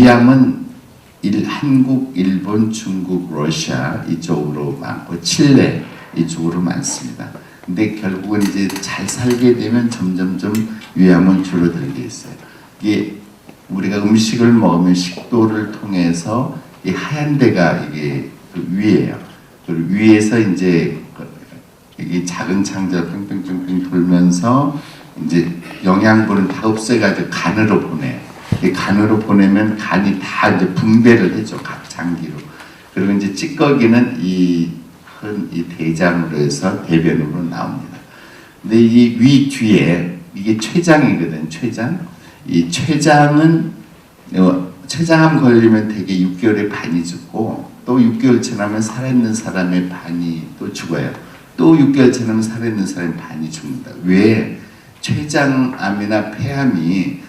위암은 한국, 일본, 중국, 러시아 이쪽으로 많고 칠레 이쪽으로 많습니다. 근데 결국은 이제 잘 살게 되면 점점점 위암은 줄어들게 있어요. 이게 우리가 음식을 먹으면 식도를 통해서 이 하얀 데가 이게 그 위에요. 그리고 위에서 이제 이게 작은 창자 뺑뺑뺑뺑 돌면서 이제 영양분은 다 없애가지고 간으로 보내요. 이 간으로 보내면 간이 다 이제 분배를 해줘, 각 장기로. 그리고 이제 찌꺼기는 이 대장으로 해서 대변으로 나옵니다. 근데 이 위 뒤에 이게 췌장이거든, 췌장. 이 췌장은 췌장암 걸리면 되게 6개월에 반이 죽고 또 6개월 지나면 살아있는 사람의 반이 또 죽어요. 또 6개월 지나면 살아있는 사람의 반이 죽는다. 왜? 췌장암이나 폐암이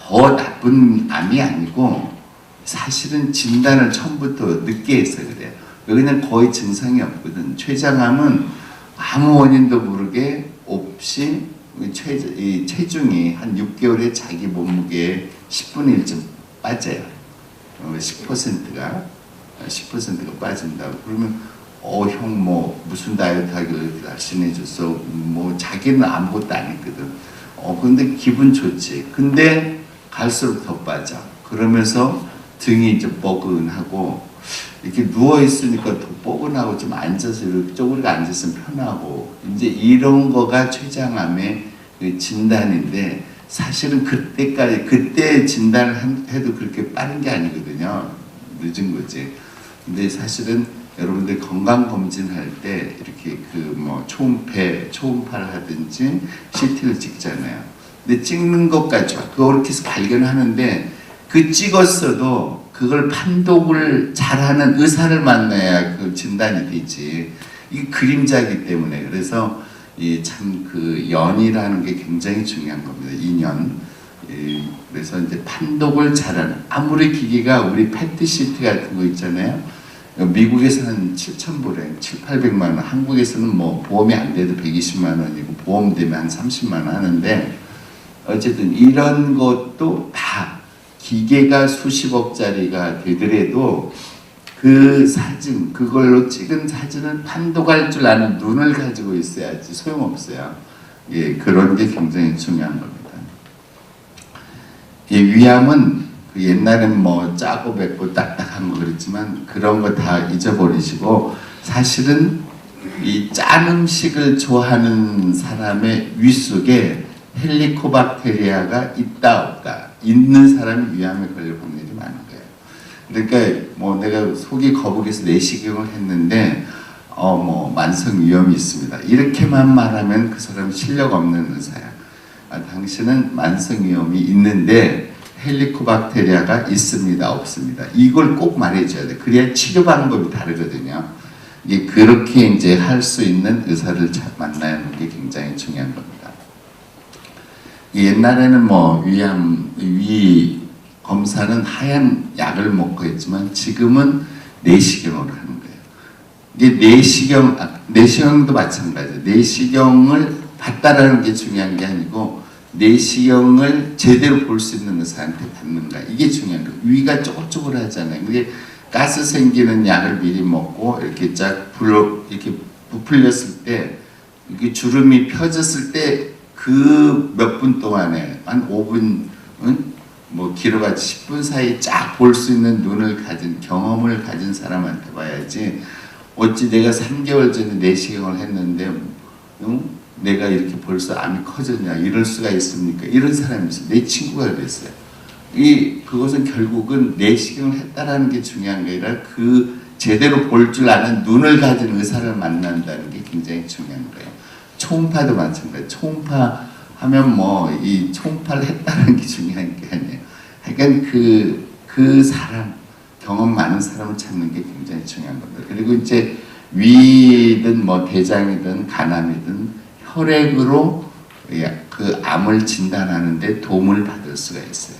더 나쁜 암이 아니고 사실은 진단을 처음부터 늦게 해서 그래요. 그냥 거의 증상이 없거든. 췌장암은 아무 원인도 모르게 없이 체중이 한 6개월에 자기 몸무게의 10분의 1쯤 빠져요. 10%가 빠진다고. 그러면 형 뭐 무슨 다이어트 하길래 이렇게 날씬해졌어. 뭐 자기는 아무것도 안 했거든. 근데 기분 좋지. 근데 갈수록 더 빠져. 그러면서 등이 이제 뻐근하고 이렇게 누워 있으니까 더 뻐근하고 좀 앉아서 이렇게 쪼그리고 앉았으면 편하고 이제 이런 거가 췌장암의 진단인데 사실은 그때 진단을 해도 그렇게 빠른 게 아니거든요. 늦은 거지. 근데 사실은 여러분들 건강검진할 때 이렇게 초음파를 하든지 CT를 찍잖아요. 근데 찍는 것까지 그렇게 해서 발견하는데 그 찍었어도 그걸 판독을 잘하는 의사를 만나야 그 진단이 되지. 이게 그림자이기 때문에. 그래서 참 그 연이라는 게 굉장히 중요한 겁니다. 인연. 그래서 이제 판독을 잘하는, 아무리 기계가 우리 패트시트 같은 거 있잖아요. 미국에서는 7,000불에 7,800만 원, 한국에서는 뭐 보험이 안 돼도 120만 원이고 보험 되면 한 30만 원 하는데 어쨌든 이런 것도 다 기계가 수십억짜리가 되더라도 그 사진, 그걸로 찍은 사진을 판독할 줄 아는 눈을 가지고 있어야지 소용없어요. 예, 그런 게 굉장히 중요한 겁니다. 이 위암은 옛날엔 뭐 짜고 맵고 딱딱한 거 그랬지만 그런 거 다 잊어버리시고 사실은 이 짠 음식을 좋아하는 사람의 위 속에 헬리코박테리아가 있다 없다, 있는 사람이 위암에 걸릴 확률이 많은 거예요. 그러니까 뭐 내가 속이 거북해서 내시경을 했는데 뭐 만성 위염이 있습니다. 이렇게만 말하면 그 사람 실력 없는 의사야. 당신은 만성 위염이 있는데 헬리코박테리아가 있습니다, 없습니다. 이걸 꼭 말해줘야 돼. 그래야 치료 방법이 다르거든요. 이게 그렇게 이제 할 수 있는 의사를 만나야 하는 게 굉장히 중요한 겁니다. 옛날에는 뭐 위 검사는 하얀 약을 먹고 했지만 지금은 내시경으로 하는 거예요. 이게 내시경도 마찬가지예요. 내시경을 봤다라는 게 중요한 게 아니고 내시경을 제대로 볼 수 있는 의사한테 받는가, 이게 중요한 거예요. 위가 쪼글쪼글하잖아요. 그게 가스 생기는 약을 미리 먹고 이렇게 이렇게 부풀렸을 때 이게 주름이 펴졌을 때 그 몇 분 동안에 한 5분 뭐 길어봤자 10분 사이 쫙 볼 수 있는 눈을 가진, 경험을 가진 사람한테 봐야지. 어찌 내가 3개월 전에 내시경을 했는데 내가 이렇게 벌써 암이 커졌냐, 이럴 수가 있습니까? 이런 사람이 있어요. 내 친구가 그랬어요. 그것은 결국은 내시경을 했다라는 게 중요한 게 아니라 그 제대로 볼 줄 아는 눈을 가진 의사를 만난다는 게 굉장히 중요한 거예요. 초음파도 마찬가지예요. 초음파 하면 뭐 이 초음파를 했다는 게 중요한 게 아니에요. 그러니까 그 사람, 경험 많은 사람을 찾는 게 굉장히 중요한 겁니다. 그리고 이제 위든 뭐 대장이든 간암이든 혈액으로 그 암을 진단하는데 도움을 받을 수가 있어요.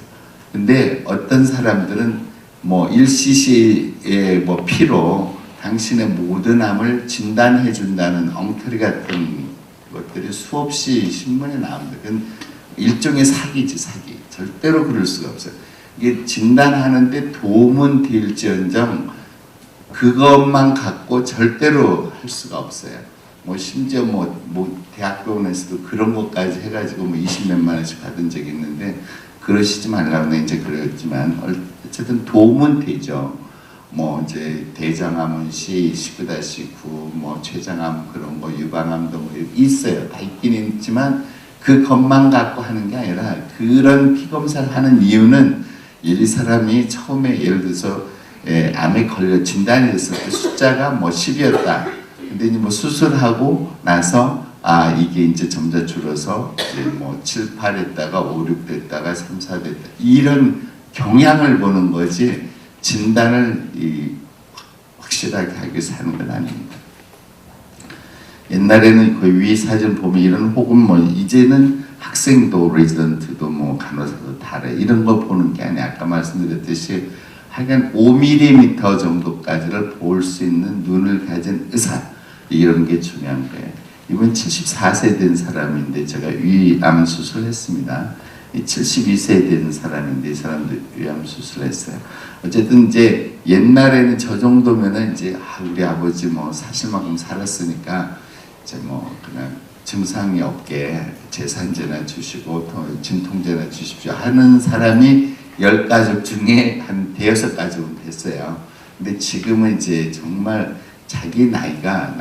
근데 어떤 사람들은 뭐 1cc의 뭐 피로 당신의 모든 암을 진단해 준다는 엉터리 같은 것들이 수없이 신문에 나옵니다. 그건 일종의 사기지, 사기. 절대로 그럴 수가 없어요. 이게 진단하는데 도움은 될지언정 그것만 갖고 절대로 할 수가 없어요. 뭐 심지어 뭐 대학병원에서도 그런 것까지 해가지고 뭐 20몇만 원씩 받은 적이 있는데 그러시지 말라고 내가 이제 그랬지만 어쨌든 도움은 되죠. 뭐 이제 대장암은 C19-9, 뭐 췌장암 그런 거 유방암도 뭐 있어요. 다 있긴 있지만 그것만 갖고 하는 게 아니라 그런 피 검사를 하는 이유는 이 사람이 처음에 예를 들어서 암에 걸려 진단이 됐을 때 숫자가 뭐 10이었다. 근데 이제 뭐 수술하고 나서 이게 이제 점점 줄어서 이제 뭐 7, 8 했다가 5, 6 됐다가 3, 4 됐다. 이런 경향을 보는 거지 진단을 확실하게 하기 위해서 하는 건 아닙니다. 옛날에는 그 위 사진 보면 이런 혹은 뭐 이제는 학생도 레지던트도 뭐 간호사도 다래 이런 거 보는 게 아니라 아까 말씀드렸듯이 하여간 5mm 정도까지를 볼 수 있는 눈을 가진 의사 이런 게 중요한 거예요. 이번 74세 된 사람인데 제가 위암 수술했습니다. 72세 된 사람인데 이 사람도 위암 수술했어요. 어쨌든 이제 옛날에는 저 정도면은 이제 우리 아버지 뭐 사실 만큼 살았으니까 이제 뭐 그냥 증상이 없게 재산제나 주시고 진통제나 주십시오 하는 사람이 10가족 중에 한 5가족은 됐어요. 근데 지금은 이제 정말 자기 나이가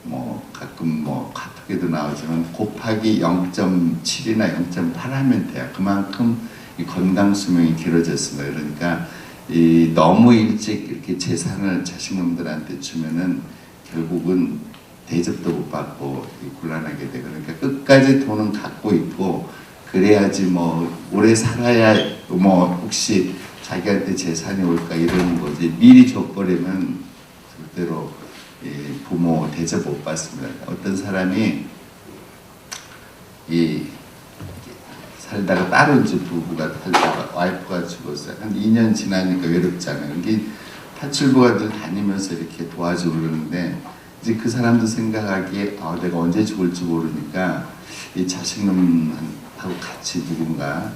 뭐 가끔 뭐 카톡에도 나오지만 곱하기 0.7이나 0.8 하면 돼요. 그만큼 이 건강 수명이 길어졌습니다. 그러니까 너무 일찍 이렇게 재산을 자식놈들한테 주면은 결국은 대접도 못 받고 곤란하게 되고 그러니까 끝까지 돈은 갖고 있고 그래야지 뭐 오래 살아야 뭐 혹시 자기한테 재산이 올까 이러는 거지 미리 줘버리면 절대로 부모 대접 못 받습니다. 어떤 사람이 살다가 따로 이제 부부가 살다가 와이프가 죽었어요. 한 2년 지나니까 외롭잖아요. 이게 파출부가 늘 다니면서 이렇게 도와주고 그러는데 이제 그 사람도 생각하기에 내가 언제 죽을지 모르니까 이 자식놈하고 같이 누군가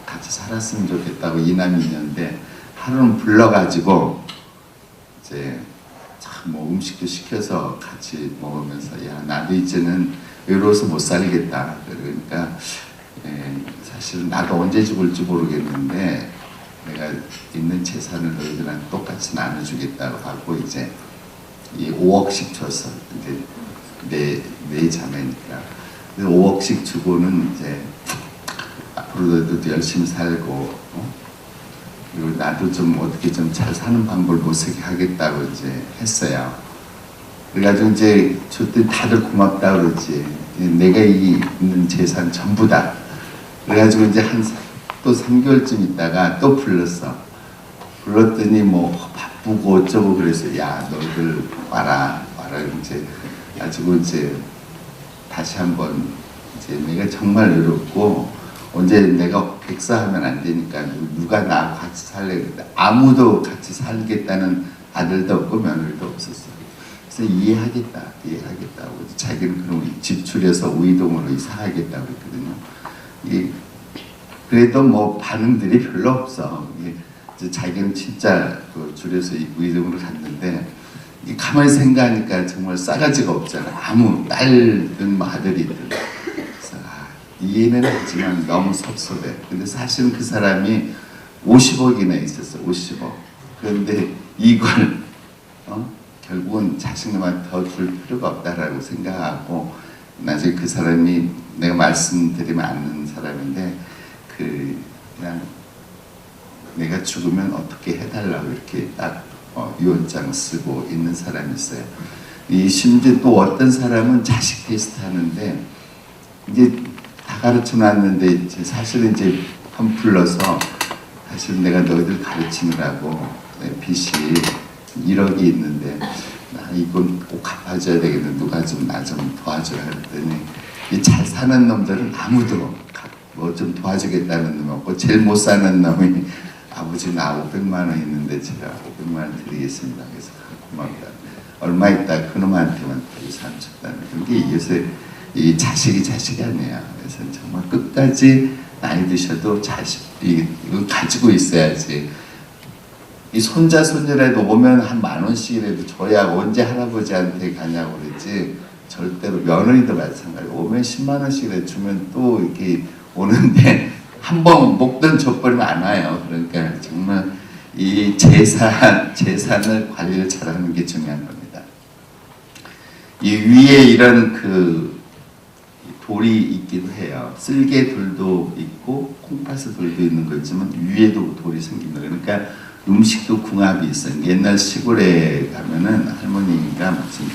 같이 살았으면 좋겠다고 이남이 있는데 하루는 불러가지고 이제 뭐 음식도 시켜서 같이 먹으면서 야 나도 이제는 외로워서 못 살겠다. 그러니까 사실 나도 언제 죽을지 모르겠는데 내가 있는 재산을 너희들한테 똑같이 나눠주겠다고 하고 이제 5억씩 줬어. 이제 내 자매니까. 5억씩 주고는 이제 앞으로도 열심히 살고 그리고 나도 좀 어떻게 좀 잘 사는 방법을 모색해 하겠다고 이제 했어요. 그래가지고 이제 저때 다들 고맙다 그러지. 내가 있는 재산 전부다. 그래가지고 이제 또 3개월쯤 있다가 또 불렀더니 뭐 바쁘고 어쩌고 그래서 야 너희들 와라 이제 가지고 이제 다시 한번 이제 내가 정말 외롭고 언제 내가 백사하면 안 되니까 누가 나하고 같이 살래 그랬다. 아무도 같이 살겠다는 아들도 없고 며느리도 없었어요. 그래서 이해하겠다고 자기는 그럼 집 줄여서 우이동으로 이사하겠다고 그랬거든요. 그래도 뭐 반응들이 별로 없어. 자기는 진짜 그 줄여서 우이동으로 갔는데 가만히 생각하니까 정말 싸가지가 없잖아. 아무 딸든 뭐 아들이든. 이해는 하지만 너무 섭섭해. 근데 사실은 그 사람이 50억이나 있었어. 50억. 그런데 이걸 결국은 자식놈한테 더 줄 필요가 없다라고 생각하고 나중에 그 사람이 내가 말씀드리면 아는 사람인데 그냥 내가 죽으면 어떻게 해달라고 이렇게 딱 유언장 쓰고 있는 사람이 있어요. 심지어 또 어떤 사람은 자식 테스트 하는데 이제 다 가르쳐 놨는데 사실은 이제 펌플러서 사실 내가 너희들 가르치느라고 빚이 1억이 있는데 나 이건 꼭 갚아줘야 되겠는데 누가 좀 나 좀 도와줘야 했더니 이 잘 사는 놈들은 아무도 뭐 좀 도와주겠다는 놈 없고 제일 못 사는 놈이 아버지 나 500만 원 있는데 제가 500만 원 드리겠습니다. 그래서 고맙다. 얼마 있다 그놈한테만 산줬다는 게 요새 이 자식이 아니에요. 그래서 정말 끝까지 나이 드셔도 이거 가지고 있어야지. 이 손자 손녀라도 오면 한 10,000원씩이라도 줘야 언제 할아버지한테 가냐고 그러지. 절대로 며느리도 마찬가지. 오면 100,000원씩이라도 주면 또 이렇게 오는데 한 번 먹던 줘버리면 안 와요. 그러니까 정말 이 재산을 관리를 잘하는 게 중요한 겁니다. 이 위에 이런 그 돌이 있기도 해요. 쓸개돌도 있고 콩팥스돌도 있는 거 있지만 위에도 돌이 생깁니다. 그러니까 음식도 궁합이 있어요. 옛날 시골에 가면은 할머니가 무슨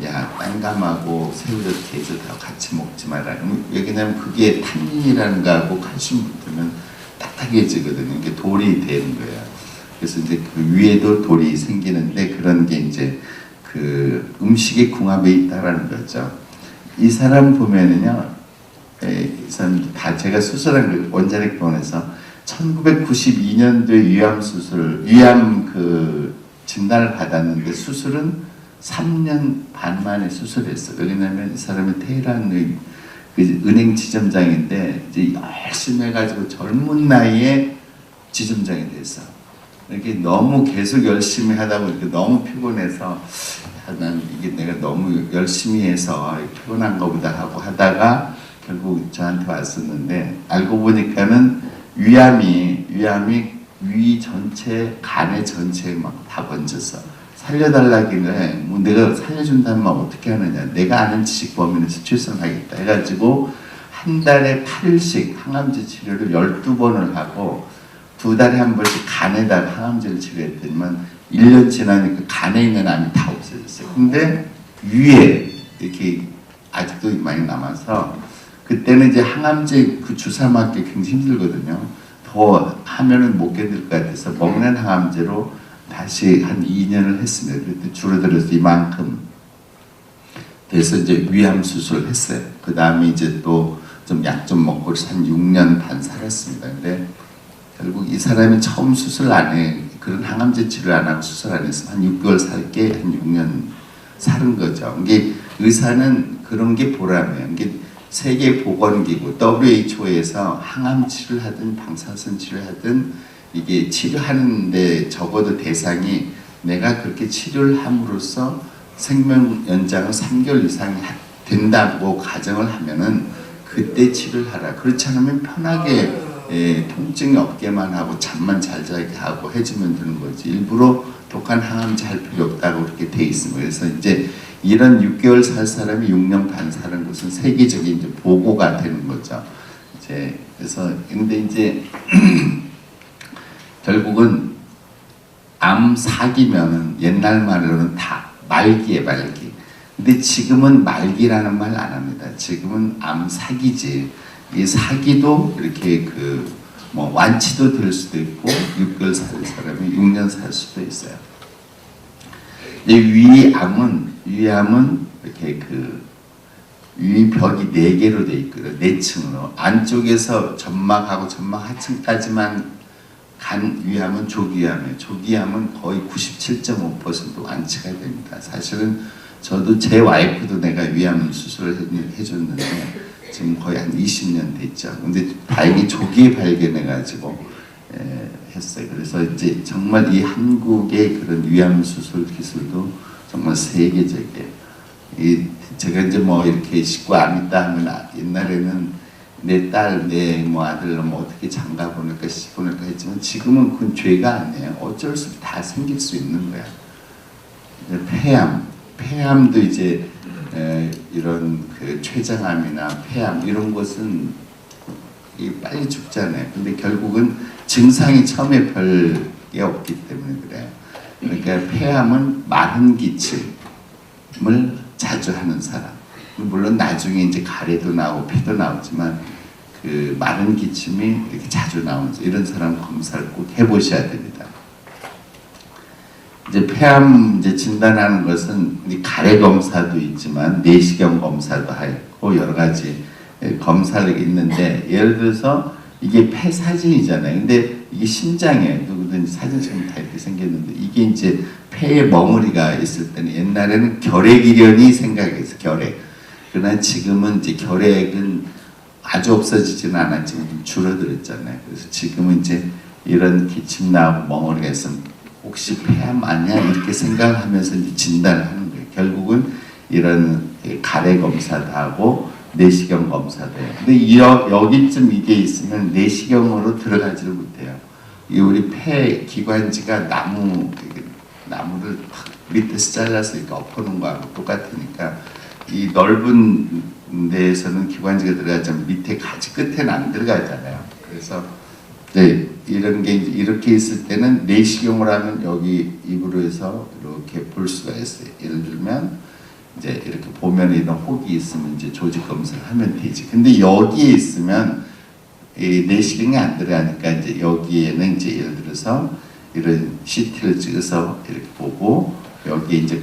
야 땅감하고 새우젓 게젓하고 같이 먹지 마라. 왜냐면 그게 탄닌이라는 거하고 칼슘 붙으면 딱딱해지거든요. 이게 돌이 되는 거예요. 그래서 이제 그 위에도 돌이 생기는데 그런 게 이제 그 음식의 궁합에 있다라는 거죠. 이 사람 보면은요, 이 사람 다 제가 수술한 그 원자력 병원에서 1992년도에 위암 그 진단을 받았는데 수술은 3년 반 만에 수술했어요. 왜냐면 이 사람이 테헤란의 그 은행 지점장인데 이제 열심히 해가지고 젊은 나이에 지점장이 됐어. 이렇게 너무 계속 열심히 하다 보니까 너무 피곤해서 난 이게 내가 너무 열심히 해서 피곤한 거보다 하고 하다가 결국 저한테 왔었는데 알고 보니까는 위암이 위 전체, 간의 전체에 막 다 번졌어. 살려달라길래 뭐 내가 살려준다면 어떻게 하느냐. 내가 아는 지식 범위에서 출산하겠다 해가지고 한 달에 8일씩 항암제 치료를 12번을 하고 2달에 한 번씩 간에다가 항암제를 치료했더니만 1년 지나니까 간에 있는 암이 다 없어졌어요. 근데 위에 이렇게 아직도 많이 남아서 그때는 이제 항암제 그 주사 맞기 굉장히 힘들거든요. 더 하면은 못 견딜 것 같아서 먹는 항암제로 다시 한 2년을 했습니다. 그때 줄어들어서 이만큼 돼서 이제 위암 수술을 했어요. 그 다음에 이제 또 좀 약 좀 먹고 한 6년 반 살았습니다. 근데 결국 이 사람이 처음 수술 안 해. 그런 항암제 치료 안 하고 수술 안 해서 한 6개월 살게 한 6년 살은 거죠. 이게 의사는 그런 게 보람이에요. 이게 세계보건기구 WHO에서 항암 치료를 하든 방사선 치료를 하든 이게 치료하는데 적어도 대상이 내가 그렇게 치료를 함으로써 생명 연장을 3개월 이상 된다고 가정을 하면은 그때 치료를 하라. 그렇지 않으면 편하게 통증이 없게만 하고 잠만 잘 자게 하고 해주면 되는 거지. 일부러 독한 항암제 할 필요 없다고 그렇게 돼 있습니다. 그래서 이제 이런 6개월 살 사람이 6년 반 사는 것은 세계적인 이제 보고가 되는 거죠. 이제 그래서 근데 이제 결국은 암 사기면은 옛날 말로는 다 말기에 말기. 근데 지금은 말기라는 말 안 합니다. 지금은 암 사기지. 이 사기도 이렇게 그 뭐 완치도 될 수도 있고 6개월 살 사람이 6년 살 수도 있어요. 위암은 이렇게 그 위벽이 4개로 돼 있거든요. 4층으로 안쪽에서 점막하고 점막 하층까지만 간 위암은 조기암이에요. 조기암은 거의 97.5% 완치가 됩니다. 사실은 저도 제 와이프도 내가 위암 수술을 해줬는데 지금 거의 한 20년 됐죠. 근데 다행히 조기에 발견해가지고 했어요. 그래서 이제 정말 이 한국의 그런 위암 수술 기술도 정말 세계적이에요. 제가 이제 뭐 이렇게 식구 암 있다 하면 옛날에는 내 딸, 내 뭐 아들 뭐 어떻게 장가 보낼까 보낼까 했지만 지금은 그건 죄가 아니에요. 어쩔 수 없이 다 생길 수 있는 거야. 폐암도 이제 이런 그 췌장암이나 폐암 이런 것은 빨리 죽잖아요. 근데 결국은 증상이 처음에 별게 없기 때문에 그래요. 그러니까 폐암은 마른 기침을 자주 하는 사람. 물론 나중에 이제 가래도 나오고 폐도 나오지만 그 마른 기침이 이렇게 자주 나오는 이런 사람 검사를 꼭 해보셔야 됩니다. 이제 폐암 이제 진단하는 것은 가래 검사도 있지만 내시경 검사도 하고 여러 가지 검사가 있는데 예를 들어서 이게 폐 사진이잖아요. 근데 이게 심장이에요. 누구든지 사진처럼 다 이렇게 생겼는데 이게 이제 폐에 멍어리가 있을 때는 옛날에는 결핵이련이 생각했어. 결핵. 그러나 지금은 이제 결핵은 아주 없어지지는 않았지만 좀 줄어들었잖아요. 그래서 지금은 이제 이런 기침 나오고 멍어리가 있으면 혹시 폐암 아니야 이렇게 생각하면서 이제 진단을 하는 거예요. 결국은 이런 가래 검사도 하고 내시경 검사도 해요. 근데 여기쯤 이게 있으면 내시경으로 들어가지를 못해요. 이 우리 폐 기관지가 나무를 밑에서 잘라서 이렇게 엎어놓은 거하고 똑같으니까 이 넓은 데에서는 기관지가 들어가지만 밑에 가지 끝에는 안 들어가잖아요. 그래서 네, 이런 게 이렇게 있을 때는 내시경을 하면 여기 입으로 해서 이렇게 볼 수가 있어요. 예를 들면 이제 이렇게 보면 이런 혹이 있으면 이제 조직 검사를 하면 되지. 근데 여기에 있으면 이 내시경이 안 들어가니까 이제 여기에는 이제 예를 들어서 이런 CT를 찍어서 이렇게 보고 여기 이제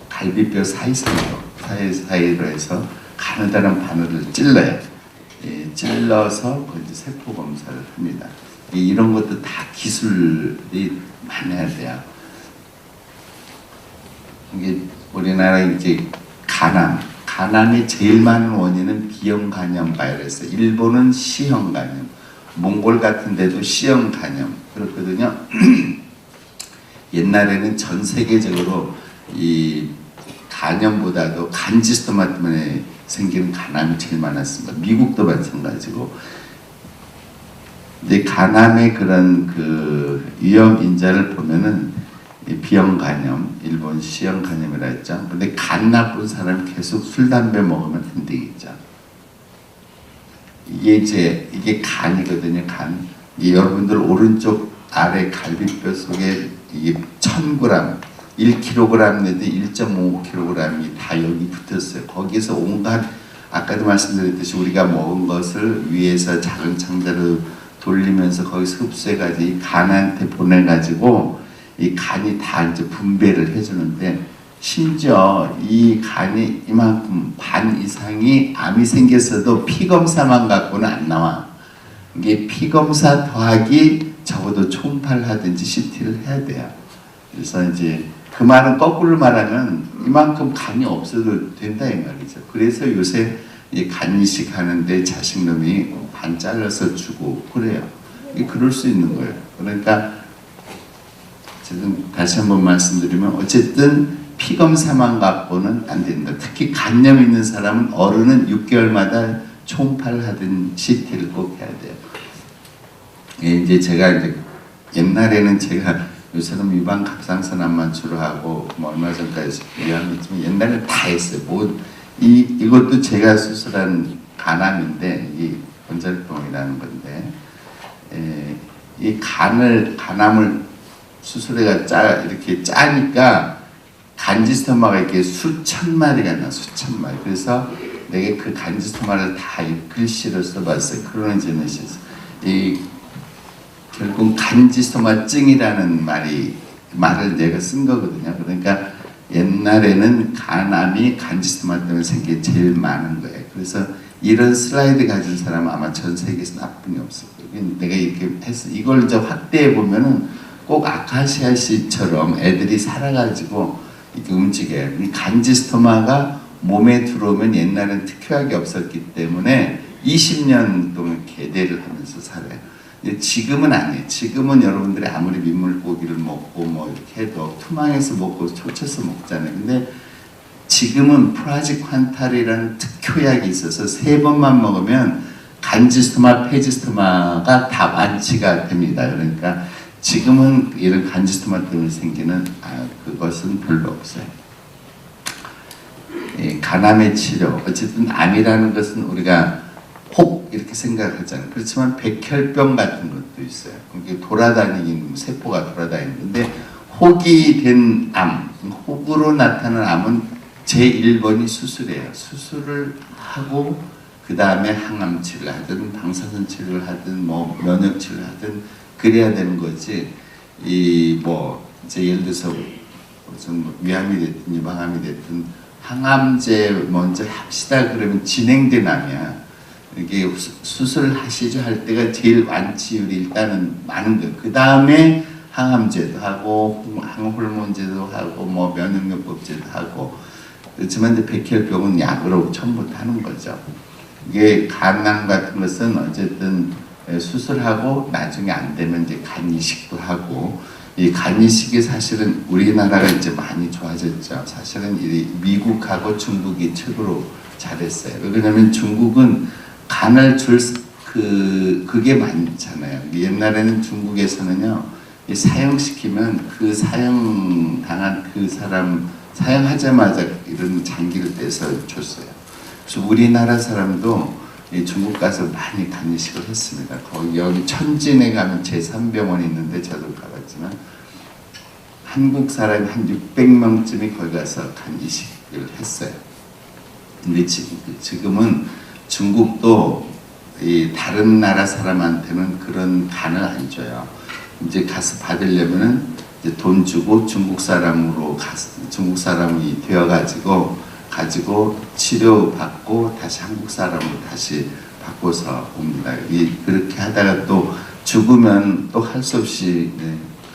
갈비뼈 사이사이로 해서 가느다란 바늘을 찔러요. 예, 찔러서 이제 세포 검사를 합니다. 이런 것도 다 기술이 많아야 돼요. 이게 우리나라 이제 간암의 제일 많은 원인은 B형 간염 바이러스. 일본은 C형 간염, 몽골 같은 데도 C형 간염 그렇거든요. 옛날에는 전 세계적으로 이 간염보다도 간지스토마 때문에 생기는 간암이 제일 많았습니다. 미국도 마찬가지고. 이제 간암의 그런 그 위험 인자를 보면은 B형 간염, 일본 C형 간염이라 했죠. 근데 간 나쁜 사람이 계속 술, 담배 먹으면 안 되겠죠. 이게 간이거든요. 간. 여러분들 오른쪽 아래 갈비뼈 속에 이게 1000g, 1kg 내지 1.5kg이 다 여기 붙었어요. 거기서 온갖 아까도 말씀드렸듯이 우리가 먹은 것을 위에서 작은 창자로 돌리면서 거기서 흡수해가지고 이 간한테 보내가지고 이 간이 다 이제 분배를 해주는데 심지어 이 간이 이만큼 반 이상이 암이 생겼어도 피 검사만 갖고는 안 나와. 이게 피 검사 더하기 적어도 초음파를 하든지 CT를 해야 돼요. 그래서 이제 그 말은 거꾸로 말하면 이만큼 간이 없어도 된다 이 말이죠. 그래서 요새 이 간이식 하는데 자식놈이 반 잘라서 주고 그래요. 그럴 수 있는 거예요. 그러니까 지금 다시 한번 말씀드리면 어쨌든 피 검사만 갖고는 안 된다. 특히 간염 있는 사람은 어른은 6개월마다 초음파를 하든 CT를 꼭 해야 돼요. 이제 제가 이제 옛날에는 제가 요새는 유방 갑상선 암만추를 하고 뭐 얼마 전까지 위암했지만 옛날에 다 했어요. 이것도 제가 수술한 간암인데 이 권절병이라는 건데 이 간암을 수술해가 이렇게 짜니까 간지스토마가 이렇게 수천 마리가 나 수천 마리. 그래서 내가 그 간지스토마를 다 글씨로 써봤어요. 크로노제네시스. 결국 간지스토마증이라는 말을 내가 쓴 거거든요. 그러니까 옛날에는 간암이 간지스토마 때문에 생긴 게 제일 많은 거예요. 그래서 이런 슬라이드 가진 사람은 아마 전 세계에서 나쁜이 없을 거예요. 내가 이렇게 해서 이걸 이제 확대해 보면은 꼭 아카시아 씨처럼 애들이 살아가지고 이렇게 움직여요. 이 간지스토마가 몸에 들어오면 옛날엔 특효약이 없었기 때문에 20년 동안 개대를 하면서 살아요. 지금은 아니에요. 지금은 여러분들이 아무리 민물고기를 먹고 뭐 이렇게 해도 투망해서 먹고 초쳐서 먹잖아요. 근데 지금은 프라지퀀탈이라는 특효약이 있어서 3번만 먹으면 간지스토마, 페지스토마가 다 완치가 됩니다. 그러니까 지금은 이런 간지스토마 때문에 생기는 그것은 별로 없어요. 간암의 치료, 어쨌든 암이라는 것은 우리가 혹 이렇게 생각하잖아요. 그렇지만 백혈병 같은 것도 있어요. 이게 돌아다니는 세포가 돌아다니는 건데 혹이 된 암, 혹으로 나타나는 암은 제1번이 수술이에요. 수술을 하고 그 다음에 항암 치료를 하든 방사선 치료를 하든 뭐 면역 치료를 하든 그래야 되는 거지. 이제 예를 들어서 무슨 위암이 됐든 유방암이 됐든 항암제 먼저 합시다 그러면 진행된 암이야. 이게 수술하시죠 할 때가 제일 완치율이 일단은 많은 거예요. 그 다음에 항암제도 하고 항호르몬제도 하고 뭐 면역요법제도 하고. 그렇지만 이제 백혈병은 약으로 처음부터 하는 거죠. 이게 간암 같은 것은 어쨌든 수술하고 나중에 안 되면 이제 간 이식도 하고, 이 간 이식이 사실은 우리나라가 이제 많이 좋아졌죠. 사실은 이 미국하고 중국이 최고로 잘했어요. 왜냐하면 중국은 간을 그게 많잖아요. 옛날에는 중국에서는요, 이 사형시키면 그 사형당한 그 사람 사형하자마자 이런 장기를 떼서 줬어요. 그래서 우리나라 사람도 중국 가서 많이 간 이식을 했습니다. 거기 여기 천진에 가면 제3병원이 있는데 저도 가봤지만 한국 사람이 한 600명쯤이 거기 가서 간 이식을 했어요. 근데 지금은 중국도 이 다른 나라 사람한테는 그런 간을 안 줘요. 이제 가서 받으려면은 이제 돈 주고 중국 사람으로 중국 사람이 되어가지고 치료 받고 다시 한국 사람으로 다시 바꿔서 옵니다. 그렇게 하다가 또 죽으면 또 할 수 없이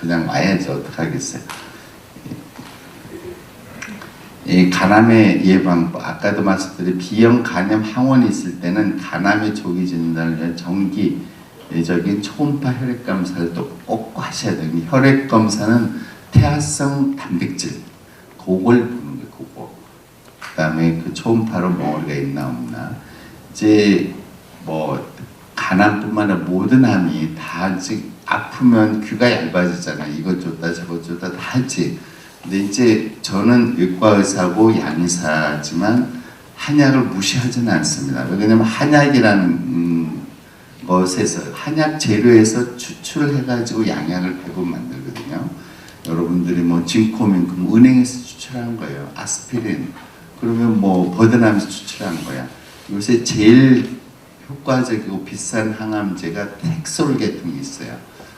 그냥 와야죠. 어떡하겠어요. 이 간암의 예방법, 아까도 말씀드린 B형 간염 항원이 있을 때는 간암의 조기 진단을 위한 정기적인 초음파 혈액 검사를 또 꼭 하셔야 돼요. 혈액 검사는 태아성 단백질, 그걸 보는 거예요. 그거. 그다음에 그 초음파로 멍어리가 있나 없나. 이제 뭐 간암뿐만 아니라 모든 암이 다 아프면 귀가 얇아지잖아. 이것 줬다 저것 줬다 다 하지. 근데 이제 저는 외과 의사고 양의사지만 한약을 무시하지는 않습니다. 왜냐면 한약이라는 것에서 한약 재료에서 추출을 해가지고 양약을 대부분 만들거든요. 여러분들이 뭐 진코민 그럼 은행에서 추출한 거예요. 아스피린 그러면 뭐 버드나무에서 추출한 거야. 요새 제일 효과적이고 비싼 항암제가 텍솔 계통이 있어요.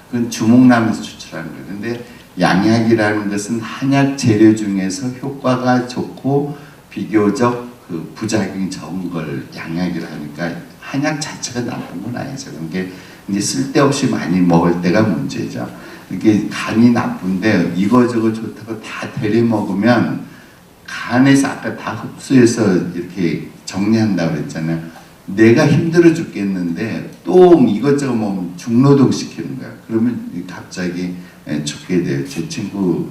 그건 주목나무에서 추출한 거예요. 근데 양약이라는 것은 한약 재료 중에서 효과가 좋고 비교적 그 부작용이 적은 걸 양약이라 하니까 한약 자체가 나쁜 건 아니죠. 그게 이제 쓸데없이 많이 먹을 때가 문제죠. 이게 간이 나쁜데 이거저거 좋다고 다 대리 먹으면 간에서 아까 다 흡수해서 이렇게 정리한다고 그랬잖아요. 내가 힘들어 죽겠는데 또 이것저것 먹으면 중노동 시키는 거야. 그러면 갑자기 죽게 돼요. 제 친구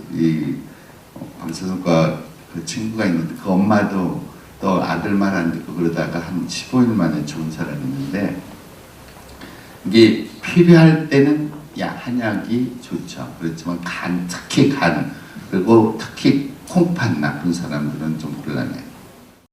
방사선과 그 친구가 있는데 그 엄마도 또 아들 말 안 듣고 그러다가 한 15일 만에 죽은 사람이 있는데 이게 필요할 때는 한약이 좋죠. 그렇지만 특히 간 그리고 특히 콩팥 나쁜 사람들은 좀 곤란해요.